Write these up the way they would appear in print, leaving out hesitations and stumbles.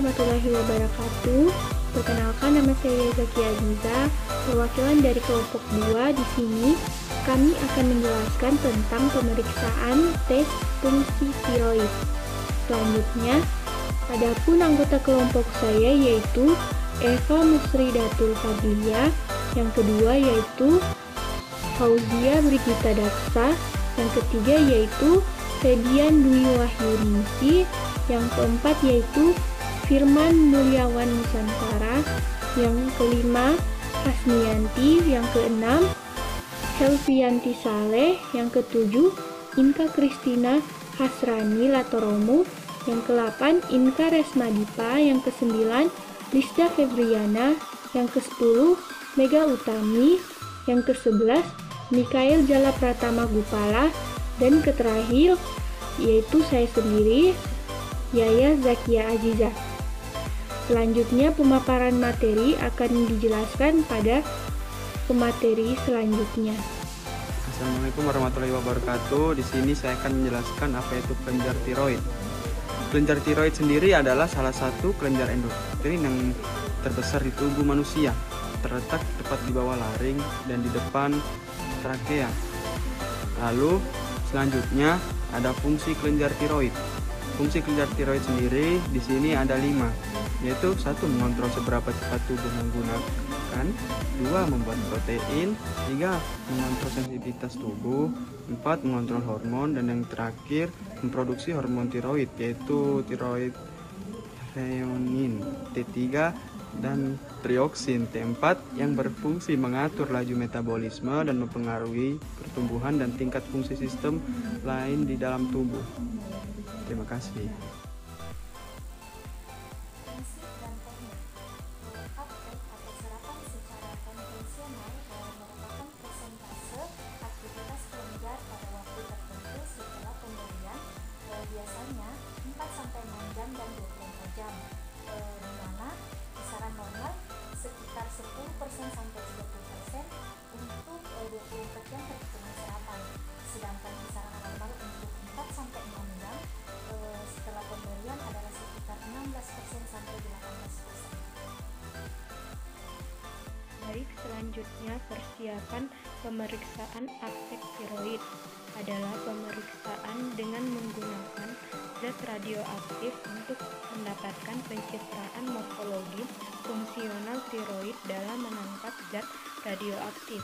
warahmatullahi wabarakatuh. Perkenalkan, nama saya Zakia Aziza, perwakilan dari kelompok 2. Di sini kami akan menjelaskan tentang pemeriksaan tes fungsi tiroid. Selanjutnya, adapun anggota kelompok saya yaitu Eva Musridatul Fadliyah, yang kedua yaitu Fauzia Brigita Daksa, yang ketiga yaitu Fedian Dwi Wahyuningsi, yang keempat yaitu Firman Mulyawan Nusantara, yang kelima Hasnianti, yang keenam Helvianti Saleh, yang ketujuh Inka Kristina Hasrani Latoromu, yang ke-8 Inka Resmadipa, yang ke-9 Lisda Febriana, yang ke-10 Mega Utami, yang ke-11 Mikael Jala Pratama Gupala, dan terakhir yaitu saya sendiri, Yaya Zakia Aziza. Selanjutnya pemaparan materi akan dijelaskan pada pemateri selanjutnya. Assalamualaikum warahmatullahi wabarakatuh. Di sini saya akan menjelaskan apa itu kelenjar tiroid. Kelenjar tiroid sendiri adalah salah satu kelenjar endokrin yang terbesar di tubuh manusia. Terletak tepat di bawah laring dan di depan trakea. Lalu selanjutnya ada fungsi kelenjar tiroid. Fungsi kelenjar tiroid sendiri di sini ada 5, yaitu 1. Mengontrol seberapa cepat tubuh menggunakan, 2. Membuat protein, 3. Mengontrol sensitivitas tubuh, 4. Mengontrol hormon, dan yang terakhir memproduksi hormon tiroid, yaitu tiroid renin T3 dan trioksin T4 yang berfungsi mengatur laju metabolisme dan mempengaruhi pertumbuhan dan tingkat fungsi sistem lain di dalam tubuh. Terima kasih. Prinsip dan teknik. Uptake atau serapan secara konvensional merupakan persentase aktivitas kelenjar pada waktu tertentu setelah pemberian, biasanya 4-6 jam dan 24 jam, di mana kisaran normal sekitar 10% sampai 30% untuk 24 jam perhitungan serapan, sedangkan kisaran normal untuk 4-6 jam setelah pemberian adalah sekitar 16% sampai 18%. Baik, selanjutnya persiapan pemeriksaan uptake tiroid adalah pemeriksaan dengan menggunakan zat radioaktif untuk mendapatkan pencitraan morfologi fungsional tiroid dalam menangkap zat radioaktif.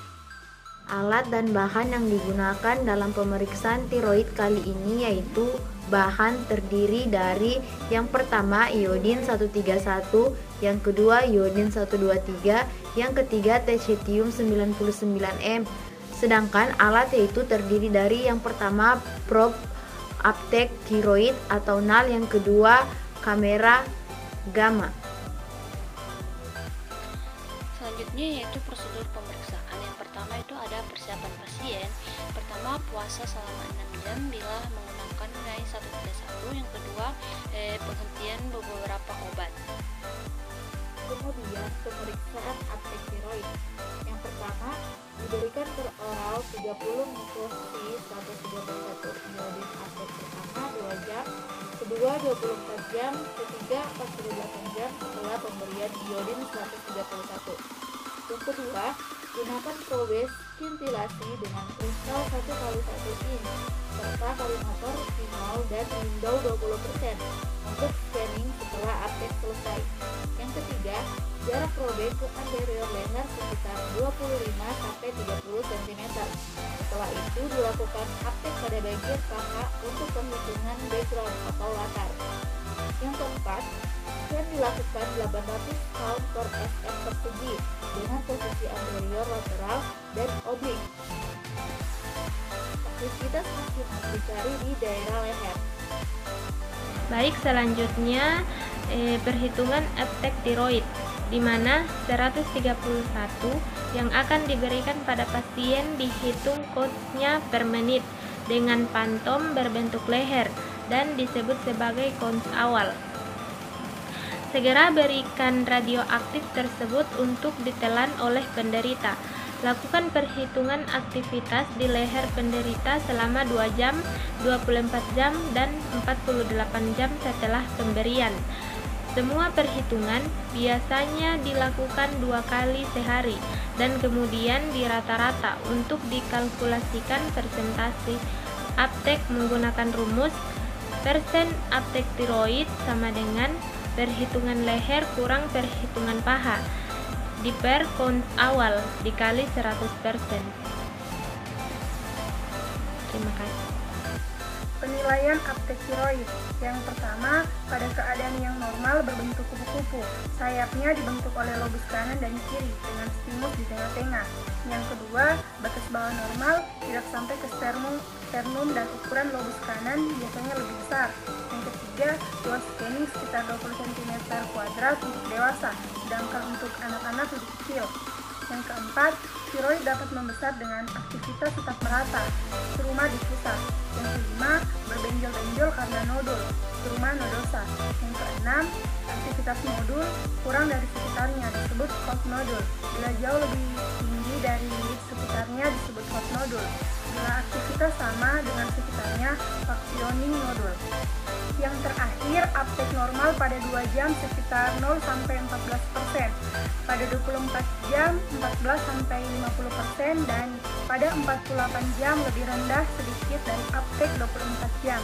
Alat dan bahan yang digunakan dalam pemeriksaan tiroid kali ini yaitu bahan terdiri dari yang pertama iodin 131, yang kedua iodin 123, yang ketiga technetium 99M. Sedangkan alat yaitu terdiri dari yang pertama probe uptake tiroid atau NAL, yang kedua kamera gamma. Selanjutnya yaitu prosedur pemeriksaan. Yang pertama itu ada persiapan pasien. Pertama, puasa selama 6 jam bila menggunakan NAI 131. Yang kedua, penghentian beberapa obat. Kemudian pemeriksaan uptake tiroid. Yang pertama, diberikan per oral 30 mikrosis 131 iodin uptake pertama 2 jam, kedua 24 jam, ketiga 48 jam setelah pemberian iodin 131. Yang kedua, gunakan probe skintilasi dengan kristal 1x1 inch serta kalimator final dan window 20% untuk scanning setelah uptake selesai. Yang ketiga, jarak probe ke anterior leher sekitar 25-30 cm. Setelah itu dilakukan uptake pada bagian paha untuk penghitungan background atau latar. Yang keempat, scan dilakukan 800 count per cm persegi dengan posisi anterior, lateral, dan oblik. Aktivitas maksimal dicari di daerah leher. Baik, selanjutnya perhitungan uptake tiroid, di mana 131 yang akan diberikan pada pasien dihitung count-nya per menit dengan pantom berbentuk leher dan disebut sebagai count awal. Segera berikan radioaktif tersebut untuk ditelan oleh penderita. Lakukan perhitungan aktivitas di leher penderita selama 2 jam, 24 jam, dan 48 jam setelah pemberian. Semua perhitungan biasanya dilakukan 2 kali sehari dan kemudian dirata-rata untuk dikalkulasikan persentase aptek menggunakan rumus persen aptek tiroid sama dengan perhitungan leher kurang perhitungan paha di per count awal dikali 100%. Terima kasih. Penilaian aptek tiroid. Yang pertama, pada keadaan yang normal berbentuk kupu-kupu. Sayapnya dibentuk oleh lobus kanan dan kiri dengan stimus di tengah-tengah. Yang kedua, batas bawah normal tidak sampai ke sternum dan ukuran lobus kanan biasanya lebih besar. Yang ketiga, luas scanning sekitar 20 cm kuadrat untuk dewasa, sedangkan untuk anak-anak lebih kecil. Yang keempat, tiroid dapat membesar dengan aktivitas tetap merata, seruma di pusat. Yang kelima, berbenjol-benjol karena nodul, seruma nodosa. Yang keenam, aktivitas nodul kurang dari sekitarnya disebut hot nodul. Bila jauh lebih tinggi dari sekitarnya disebut hot nodul. Bila aktivitas sama dengan sekitarnya, functioning nodul. Yang terakhir, aptek normal pada 2 jam sekitar 0-14%, pada 24 jam 14-50%, dan pada 48 jam lebih rendah sedikit dari aptek 24 jam.